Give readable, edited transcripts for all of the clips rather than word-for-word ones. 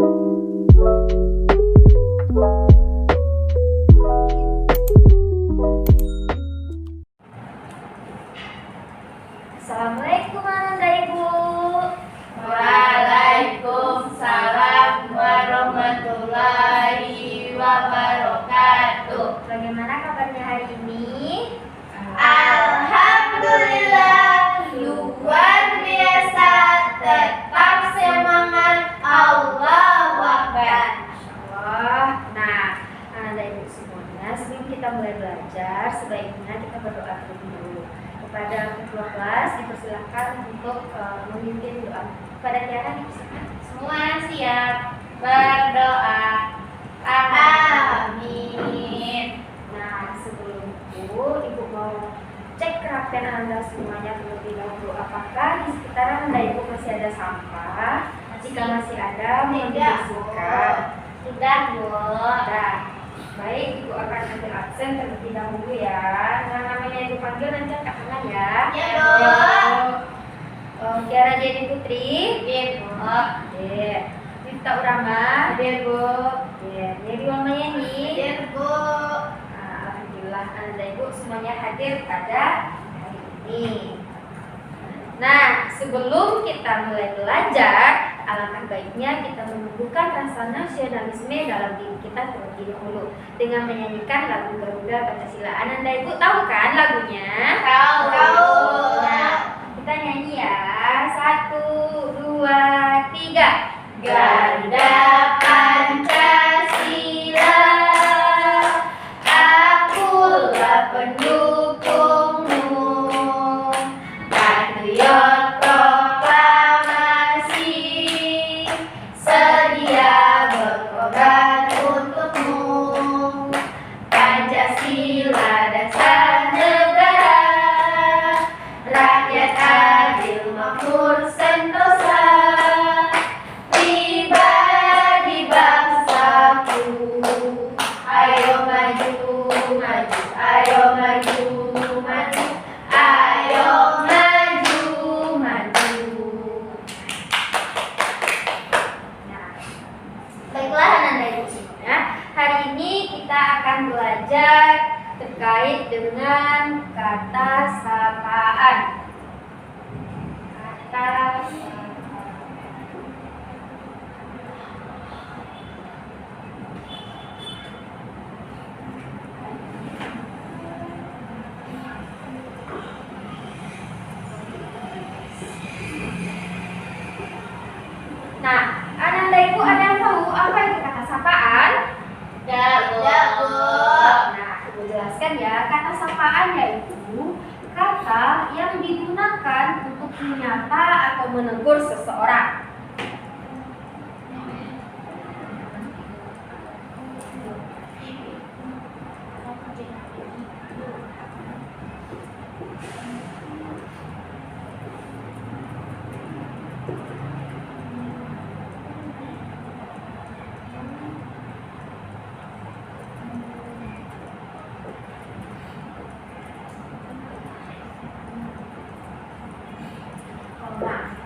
Assalamualaikum Ananda Ibu. Waalaikumsalam warahmatullahi wabarakatuh. Bagaimana kabarnya hari ini? Alhamdulillah, luar biasa, tetap semangat, Allahu Akbar. Wah, nah Ananda Ibu semuanya, sebelum kita mulai belajar, sebaiknya kita berdoa terlebih dulu. Kepada ketua kelas dipersilakan untuk memimpin doa. Kepada Tiara dipersilakan. Semua siap berdoa. Amin. Nah, sebelum itu Ibu mau cek kerapian Anda semuanya terlebih dahulu. Apakah di sekitaran Anda Ibu masih ada sampah? Jika masih ada, mohon dibersihkan. Sudah, Bu. Nah, baik, Ibu akan ambil absen terlebih dahulu ya. Nah, namanya Ibu panggil nanti angkat tangan ya. Ya, Bu. Tiara Jadi Putri. Ya, Bu. Oke. Miftah Urama. Ya, Bu. Jadi Wamayani. Ya, Bu. Nah, alhamdulillah Anda Ibu semuanya hadir pada hari ini. Nah, sebelum kita mulai belajar, alangkah baiknya kita menumbuhkan rasa nasionalisme dalam diri kita terlebih dahulu dengan menyanyikan lagu Garuda Pancasila. Anda Ibu tahu kan lagunya? Tahu. Nah, kita nyanyi ya. 1, 2, 3. Garuda Pancasila, akulah pendukungmu, patriot proklamasi, sedia berkorban untukmu. Pancasila dasar negara, rakyat adil makmur sentosa, pribadi bangsaku. Ayo maju, maju, ayo maju, maju, ayo maju, maju. Nah, baiklah Anda Ibu semuanya, hari ini kita akan belajar terkait dengan kata sapaan. Kata sapaan. Nah, Ananda Ibu ada yang tahu apa itu kata sapaan? Ya, Bu. Nah, Ibu jelaskan ya, kata sapaan yaitu kata yang digunakan untuk menyapa atau menegur seseorang.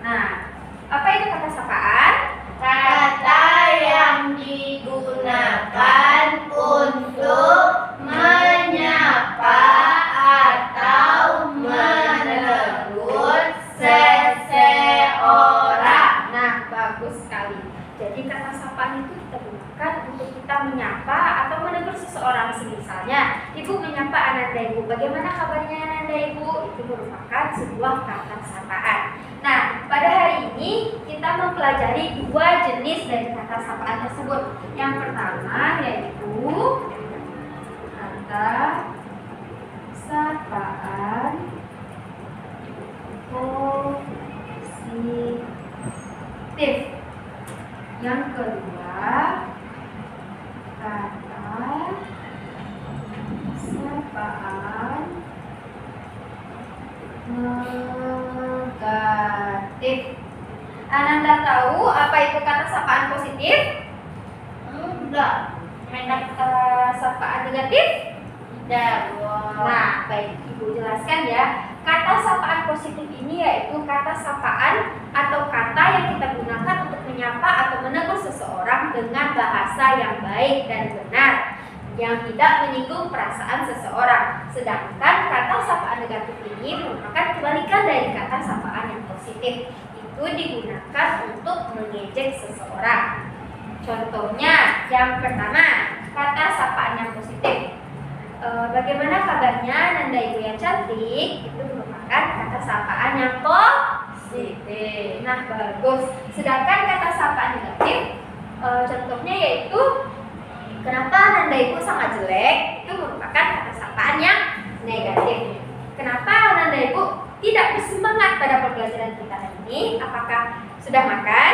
Nah, apa itu kata sapaan? Kata yang digunakan untuk menyapa atau menegur seseorang. Nah, bagus sekali. Jadi kata sapaan itu kita gunakan untuk kita menyapa atau menegur seseorang. Misalnya, Ibu menyapa Ananda Ibu. Bagaimana kabarnya Ananda Ibu? Itu merupakan sebuah kata sapaan. Nah, pada hari ini kita mempelajari dua jenis dari kata sapaan tersebut. Yang pertama yaitu kata sapaan positif. Yang kedua kata sapaan negatif. Ananda tahu apa itu kata sapaan positif? Enggak. Kata sapaan negatif? Tidak. Nah, baik, Ibu jelaskan ya. Kata sapaan positif ini yaitu kata sapaan atau kata yang kita gunakan untuk menyapa atau menegur seseorang seseorang dengan bahasa yang baik dan benar, yang tidak menyinggung perasaan seseorang. Sedangkan kata sapaan negatif ini merupakan kebalikan dari kata sapaan yang positif. Itu digunakan untuk mengejek seseorang. Contohnya, yang pertama, kata sapaan yang positif. Bagaimana kabarnya Nanda Ibu yang cantik? Itu merupakan kata sapaan yang positif. Nah, bagus. Sedangkan kata sapaan negatif, contohnya yaitu kenapa Nanda Ibu sangat jelek? Itu merupakan kata sapaan yang negatif. Kenapa Nanda Ibu tidak bersemangat pada pembelajaran kita hari ini? Apakah sudah makan?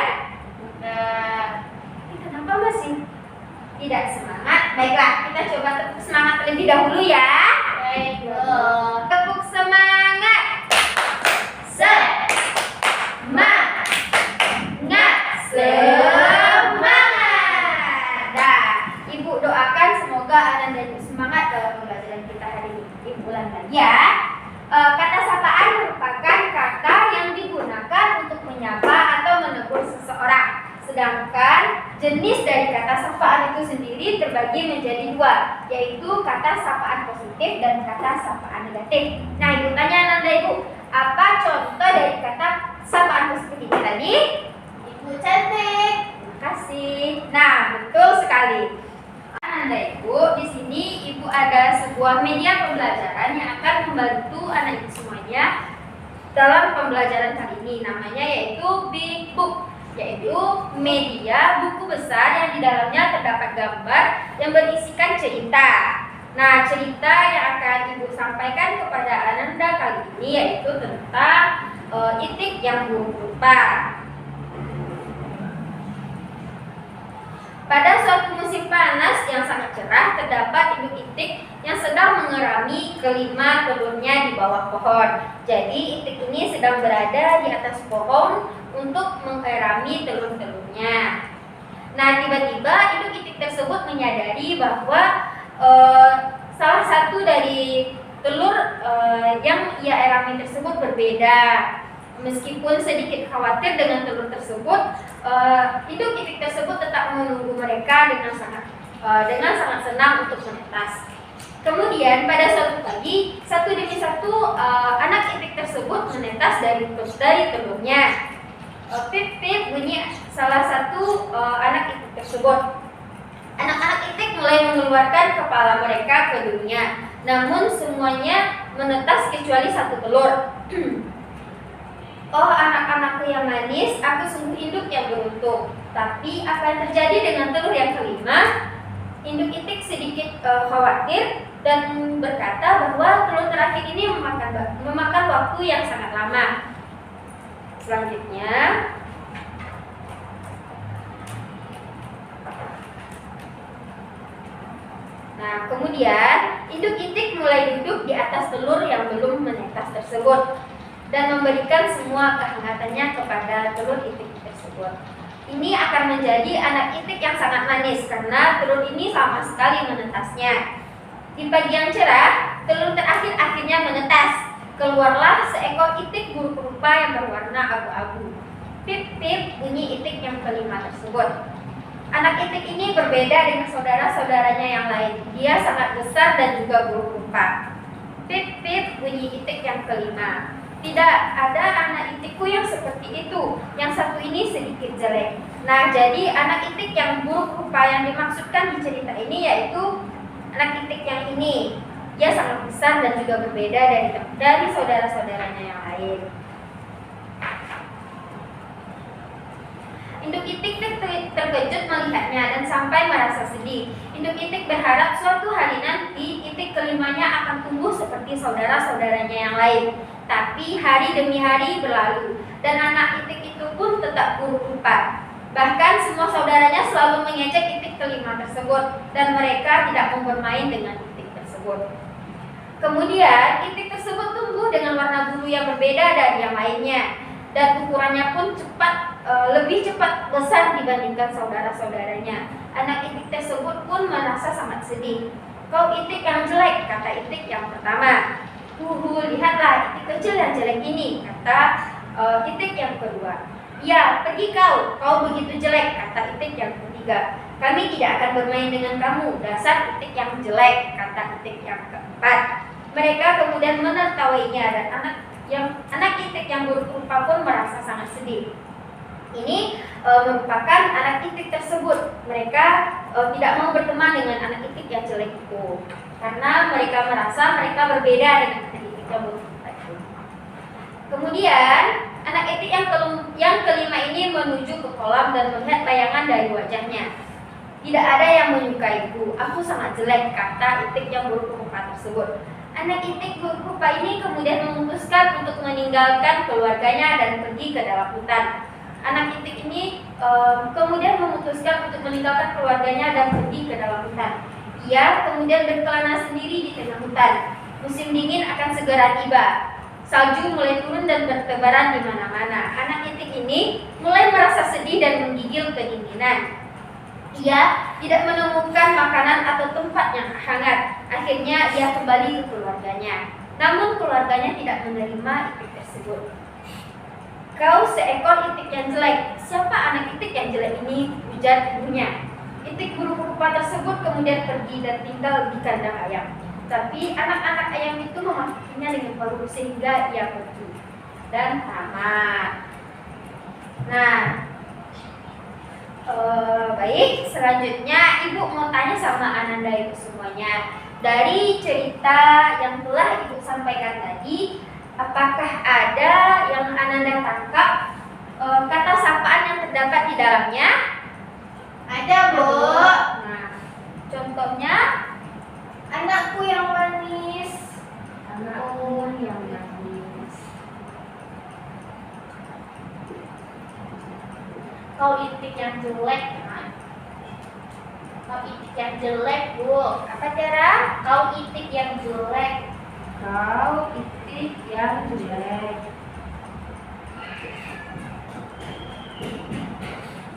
Kenapa masih tidak semangat? Baiklah, kita coba tepuk semangat terlebih dahulu ya. Tepuk semangat. Semangat. Nah, Ibu doakan semoga Ananda Ibu semangat dalam pembelajaran kita hari ini. Ibu ulang lagi ya. Kata sapaan merupakan kata yang digunakan untuk menyapa atau menegur seseorang. Sedangkan jenis dari kata sapaan itu sendiri terbagi menjadi dua, yaitu kata sapaan positif dan kata sapaan negatif. Nah, Ibu tanya Nanda Ibu, apa contoh dari kata sapaan positif ini tadi? Ibu cantik. Terima kasih. Nah, betul sekali. Nanda Ibu, di sini Ibu ada sebuah media pembelajaran yang akan membantu anak Ibu semuanya dalam pembelajaran kali ini. Namanya yaitu Big Book, yaitu media buku besar yang di dalamnya terdapat gambar yang berisikan cerita. Nah, cerita yang akan Ibu sampaikan kepada Ananda kali ini yaitu tentang itik yang buruk rupa. Pada suatu musim panas yang sangat cerah, terdapat induk itik yang sedang mengerami kelima telurnya di bawah pohon. Jadi itik ini sedang berada di atas pohon untuk mengerami telur-telurnya. Nah, tiba-tiba induk itik tersebut menyadari bahwa salah satu dari telur yang ia erami tersebut berbeda. Meskipun sedikit khawatir dengan telur tersebut, induk itik tersebut tetap menunggu mereka dengan sangat senang untuk menetas. Kemudian pada suatu pagi, satu demi satu anak itik tersebut menetas dari telurnya. Pip pip bunyi salah satu anak itik tersebut. Anak-anak itik mulai mengeluarkan kepala mereka ke dunia. Namun semuanya menetas kecuali satu telur. Oh, anak-anakku yang manis, aku sungguh induk yang beruntung. Tapi apa yang terjadi dengan telur yang kelima? Induk itik sedikit khawatir dan berkata bahwa telur terakhir ini memakan waktu yang sangat lama. Selanjutnya, nah kemudian induk itik mulai duduk di atas telur yang belum menetas tersebut dan memberikan semua kehangatannya kepada telur itik tersebut. Ini akan menjadi anak itik yang sangat manis karena telur ini sama sekali menetasnya. Di pagi yang cerah, telur terakhir akhirnya menetas. Keluarlah seekor itik buruk rupa yang berwarna abu-abu. Pip pip bunyi itik yang kelima tersebut. Anak itik ini berbeda dengan saudara-saudaranya yang lain. Dia sangat besar dan juga buruk rupa. Pip pip bunyi itik yang kelima. Tidak ada anak itikku yang seperti itu. Yang satu ini sedikit jelek. Nah, jadi anak itik yang buruk rupa yang dimaksudkan di cerita ini yaitu anak itik yang ini. Dia sangat besar dan juga berbeda dari saudara-saudaranya yang lain. Induk itik terkejut melihatnya dan sampai merasa sedih. Induk itik berharap suatu hari nanti itik kelimanya akan tumbuh seperti saudara-saudaranya yang lain. Tapi hari demi hari berlalu dan anak itik itu pun tetap buruk rupa. Bahkan semua saudaranya selalu mengejek itik kelima tersebut dan mereka tidak mau bermain dengan itik tersebut. Kemudian itik tersebut tumbuh dengan warna bulu yang berbeda dari yang lainnya dan ukurannya pun lebih cepat besar dibandingkan saudara-saudaranya. Anak itik tersebut pun merasa sangat sedih. Kau itik yang jelek, kata itik yang pertama. Lihatlah itik kecil yang jelek ini, kata itik yang kedua. Ya, pergi kau begitu jelek, kata itik yang ketiga. ketiga. Kami tidak akan bermain dengan kamu, dasar titik yang jelek, kata titik yang keempat. Mereka kemudian menertawainya dan anak titik yang buruk rupa pun merasa sangat sedih. Ini merupakan anak titik tersebut. Mereka tidak mau berteman dengan anak titik yang jelek itu karena mereka merasa mereka berbeda dengan anak titik yang buruk itu. Kemudian anak titik yang kelima ini menuju ke kolam dan melihat bayangan dari wajahnya. Tidak ada yang menyukaiku, aku sangat jelek, kata titik yang buruk rupa tersebut. Anak titik buruk rupa ini kemudian memutuskan untuk meninggalkan keluarganya dan pergi ke dalam hutan. Anak titik ini kemudian memutuskan untuk meninggalkan keluarganya dan pergi ke dalam hutan. Ia kemudian berkelana sendiri di tengah hutan. Musim dingin akan segera tiba. Salju mulai turun dan bertebaran di mana-mana. Anak titik ini mulai merasa sedih dan menggigil kedinginan. Ia tidak menemukan makanan atau tempat yang hangat. Akhirnya ia kembali ke keluarganya. Namun keluarganya tidak menerima itik tersebut. Kau seekor itik yang jelek. Siapa anak itik yang jelek ini? Ujar ibunya. Itik buruk rupa tersebut kemudian pergi dan tinggal di kandang ayam. Tapi anak-anak ayam itu memasukinya dengan paruh sehingga ia pergi dan tamat. Nah, baik. Selanjutnya ibu mau tanya sama Ananda itu semuanya. Dari cerita yang telah ibu sampaikan tadi, apakah ada yang Ananda tangkap kata sapaan yang terdapat di dalamnya? Ada, Bu. Nah, contohnya Anakku yang manis. anakku yang manis. Kau itik yang jelek, kan? Kau itik yang jelek, Bu. Apa cara? Kau itik yang jelek. Kau itik yang jelek.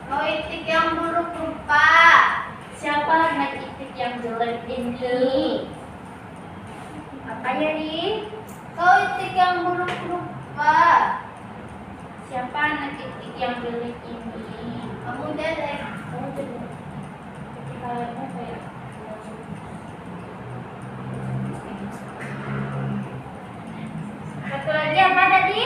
Kau itik yang buruk rupa. Siapa anak itik yang jelek ini? Apa ya, Ri? Kau itik yang buruk rupa. Siapa anak itik yang jelek ini? Kamu jelek. Satu lagi apa tadi?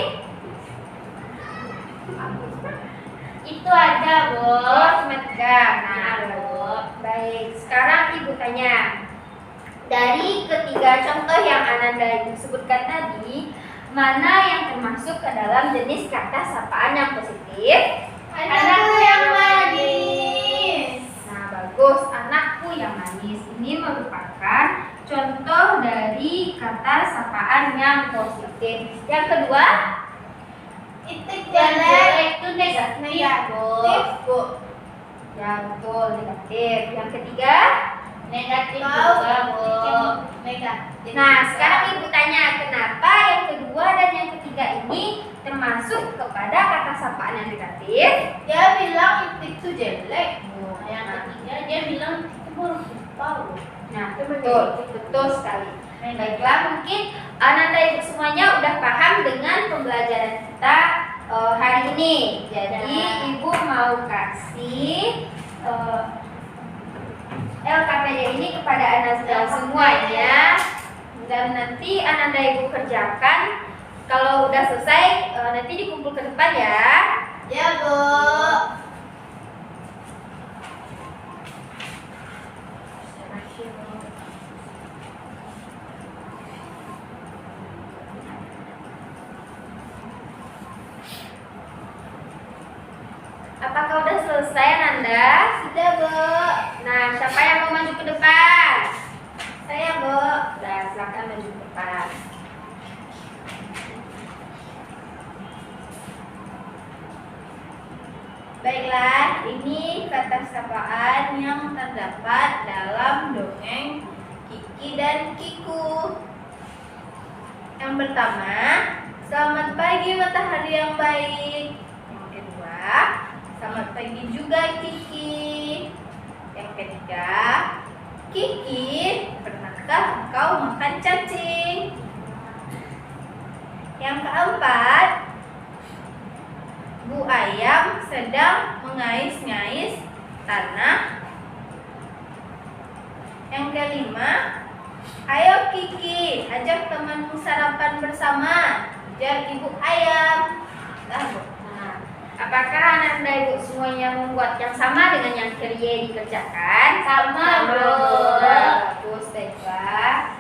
Itu ada, Bu. Oh, cuma tiga. Nah, Nah, Bu. baik. Sekarang ibu tanya. Dari ketiga contoh yang Ananda ibu sebutkan tadi, mana yang termasuk ke dalam jenis kata sapaan yang positif? Anakku yang manis. Nah, bagus. Anakku yang manis. Ini merupakan contoh dari kata sapaan yang positif. Yang kedua, Itik yang jelek. jelek itu negatif, Negatif, Bu. Ya, betul, negatif. Yang ketiga, Negatif Kau juga, Bu. itik yang- Negatif. nah, sekarang ibu tanya, kenapa yang kedua dan yang ketiga ini termasuk kepada kata sapaan yang negatif? Dia bilang itik itu jelek, Bu. Yang ketiga dia bilang itik itu buruk rupa, Bu. Nah, betul sekali. Baiklah, mungkin Ananda ibu semuanya udah paham dengan pembelajaran kita hari ini. Jadi Ya. ibu mau kasih LKPD ini kepada Ananda semuanya, dan nanti Ananda ibu kerjakan. Kalau udah selesai nanti dikumpul ke depan ya. Ya, Bu. Apakah udah selesai, Nanda? Sudah, Bu. Nah, siapa yang mau maju ke depan? Saya, Bu. Nah, silakan maju ke depan. Baiklah, ini kata sapaan yang terdapat dalam dongeng Kiki dan Kiku. Yang pertama, selamat pagi matahari yang baik. Yang kedua, selamat pagi juga Kiki. Yang ketiga, Kiki, pernahkah engkau makan cacing? Yang keempat, Bu Ayam sedang mengais-ngais tanah Yang kelima, ayo Kiki, ajak temanmu sarapan bersama, ujar ibu ayam. Nah, Bu. Nah, apakah anak-anak ibu semuanya membuat yang sama dengan yang Kerye dikerjakan? Sama, Bu. Bagus, baiklah.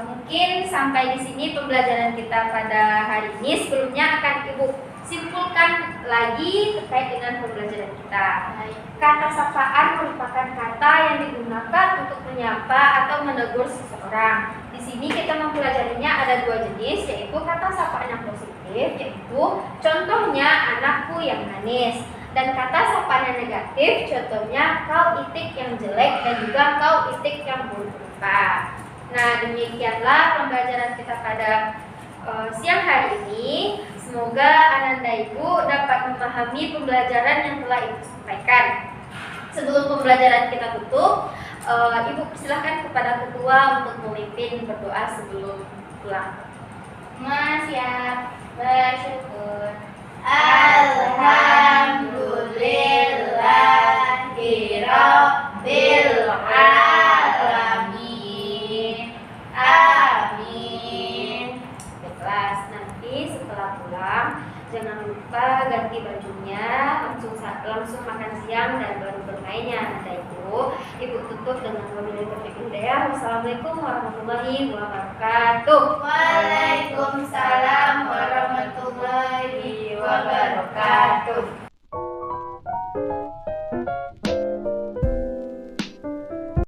Mungkin sampai di sini pembelajaran kita pada hari ini. Sebelumnya akan ibu simpulkan lagi terkait dengan pembelajaran kita. Kata sapaan merupakan kata yang digunakan untuk menyapa atau menegur seseorang. Di sini kita mempelajarinya ada dua jenis, yaitu kata sapaan yang positif, yaitu contohnya anakku yang manis, dan kata sapaan yang negatif, contohnya kau itik yang jelek dan juga kau itik yang buruk rupa. Nah, demikianlah pembelajaran kita pada siang hari ini. Semoga Ananda Ibu dapat memahami pembelajaran yang telah Ibu sampaikan. Sebelum pembelajaran kita tutup, Ibu persilahkan kepada ketua untuk memimpin berdoa sebelum pulang. Mas siap, bersyukur. Alhamdulillahirabbil alamin. Amin. Kelas nanti setelah pulang jangan lupa ganti bajunya, langsung makan siang dan baru bermain ya Ananda Ibu. Ibu tutup dengan wabillahi taufiq wal hidayah. Wassalamualaikum warahmatullahi wabarakatuh. Waalaikumsalam.